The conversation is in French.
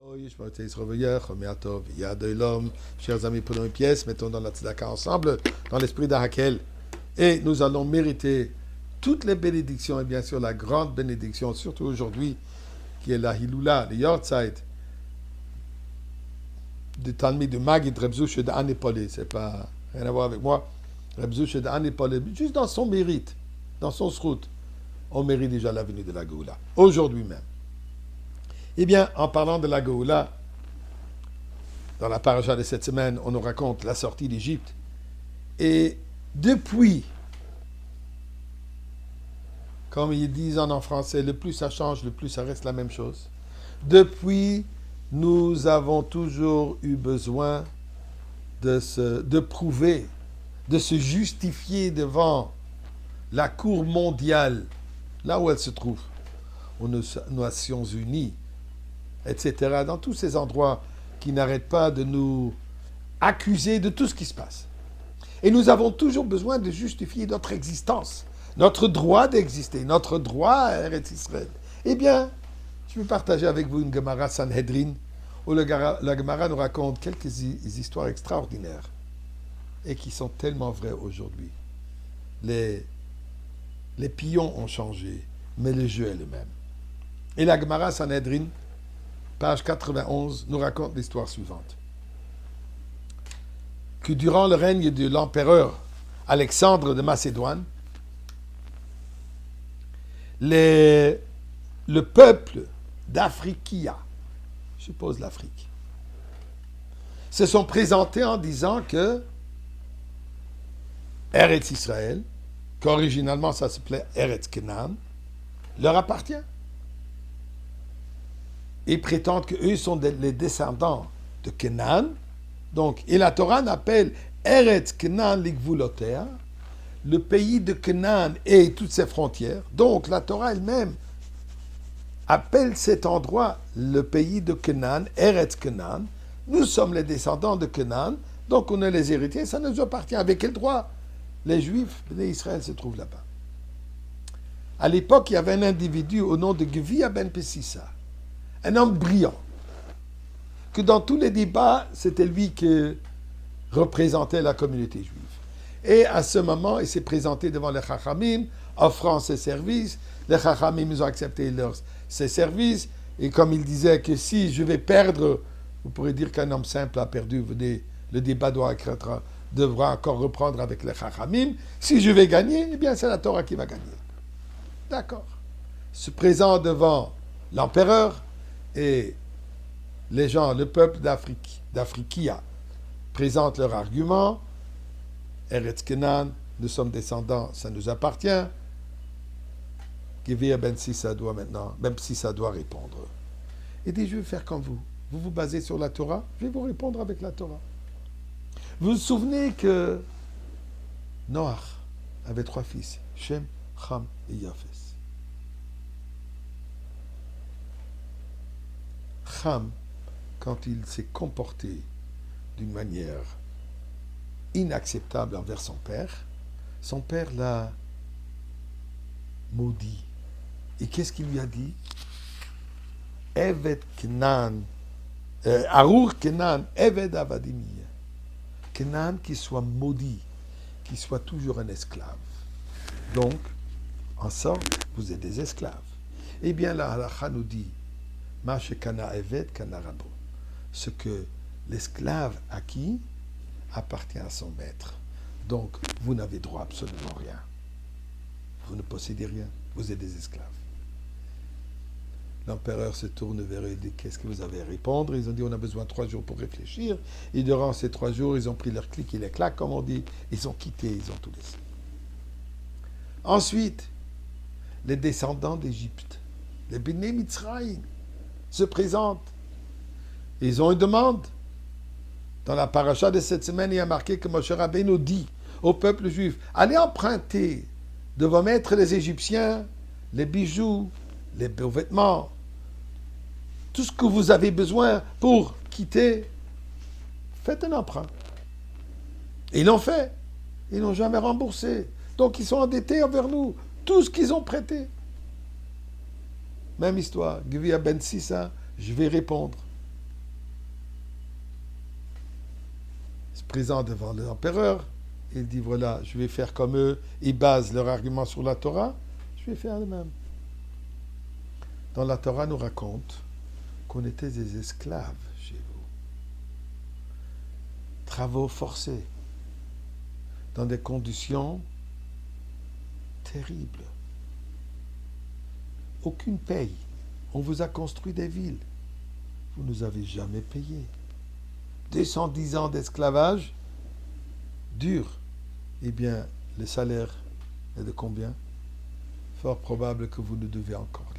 Oui, je m'appelle Israël, Chomeatov, Yad Olam. Chers amis, prenons une pièce, mettons dans la tzedaka ensemble, dans l'esprit d'Ahakel. Et nous allons mériter toutes les bénédictions, et bien sûr la grande bénédiction, surtout aujourd'hui, qui est la Hiloula, le Yortzeit, du Talmud de Magid Rebzouche de Anipolé. C'est pas rien à voir avec moi. Rebzouche de Anipolé, juste dans son mérite, dans son srout, on mérite déjà la venue de la Géoula, aujourd'hui même. Eh bien, en parlant de la Géoula, dans la paracha de cette semaine, on nous raconte la sortie d'Égypte. Et depuis, comme ils disent en français, le plus ça change, le plus ça reste la même chose. Depuis, nous avons toujours eu besoin de prouver, de se justifier devant la Cour mondiale, là où elle se trouve, aux Nations Unies, etc., dans tous ces endroits qui n'arrêtent pas de nous accuser de tout ce qui se passe. Et nous avons toujours besoin de justifier notre existence, notre droit d'exister, notre droit à Eretz Israël. Eh bien, je vais partager avec vous une Gemara Sanhedrin, où la Gemara nous raconte quelques histoires extraordinaires et qui sont tellement vraies aujourd'hui. Les pions ont changé, mais le jeu est le même. Et la Gemara Sanhedrin, page 91, nous raconte l'histoire suivante. Que durant le règne de l'empereur Alexandre de Macédoine, le peuple d'Afriquia, je suppose l'Afrique, se sont présentés en disant que Eretz Israël, qu'originalement ça s'appelait Eretz Kenan, leur appartient. Et prétendent qu'eux sont les descendants de Kenan. Donc, et la Torah n'appelle Eretz Kenan Ligvulotea, le pays de Kenan et toutes ses frontières. Donc, la Torah elle-même appelle cet endroit le pays de Kenan, Eretz Kenan. Nous sommes les descendants de Kenan, donc on est les héritiers, ça nous appartient. Avec quel droit les Juifs d'Israël se trouvent là-bas? À l'époque, il y avait un individu au nom de Gvia ben Pessissa, un homme brillant, que dans tous les débats, c'était lui qui représentait la communauté juive. Et à ce moment, il s'est présenté devant les Chachamim, offrant ses services. Les Chachamim, ils ont accepté ses services. Et comme il disait que si je vais perdre, vous pourrez dire qu'un homme simple a perdu, le débat devra encore reprendre avec les Chachamim. Si je vais gagner, eh bien c'est la Torah qui va gagner. D'accord. Se présent devant l'empereur, et les gens, le peuple d'Afriquia, présentent leur argument. Eretz Kenan, nous sommes descendants, ça nous appartient. Gvia ben Sissa doit maintenant, même si ça doit répondre. Il dit, je vais faire comme vous. Vous vous basez sur la Torah, je vais vous répondre avec la Torah. Vous vous souvenez que Noach avait 3 fils, Shem, Ham et Yafes. Ham, quand il s'est comporté d'une manière inacceptable envers son père l'a maudit. Et qu'est-ce qu'il lui a dit? Eved Kenan, Arur Kenan, Eved Avadimiya. Kenan qui soit maudit, qui soit toujours un esclave. Donc, en sorte, vous êtes des esclaves. Eh bien, la halakha nous dit, Mashekana Eved Kana Rabo. Ce que l'esclave acquis appartient à son maître. Donc, vous n'avez droit absolument rien. Vous ne possédez rien. Vous êtes des esclaves. L'empereur se tourne vers eux et dit, qu'est-ce que vous avez à répondre? Ils ont dit, on a besoin de 3 jours pour réfléchir. Et durant ces 3 jours, ils ont pris leur clic et les claques, comme on dit. Ils ont quitté, ils ont tout laissé. Ensuite, les descendants d'Égypte, les Bnei Mitzrayim, se présentent. Ils ont une demande. Dans la paracha de cette semaine, il y a marqué que Moshe Rabbeinu dit au peuple juif, allez emprunter de vos maîtres les Égyptiens les bijoux, les beaux vêtements, tout ce que vous avez besoin pour quitter, faites un emprunt. Et ils l'ont fait. Ils n'ont jamais remboursé. Donc ils sont endettés envers nous. Tout ce qu'ils ont prêté. Même histoire. Gvia ben Sissa, je vais répondre. présent devant l'empereur. Il dit, voilà, je vais faire comme eux. Ils basent leur argument sur la Torah. Je vais faire le même. Dans la Torah nous raconte qu'on était des esclaves chez vous. Travaux forcés. Dans des conditions terribles. Aucune paye. On vous a construit des villes. Vous ne nous avez jamais payé. 210 ans d'esclavage dur. Eh bien, le salaire est de combien? Fort probable que vous nous devez encore.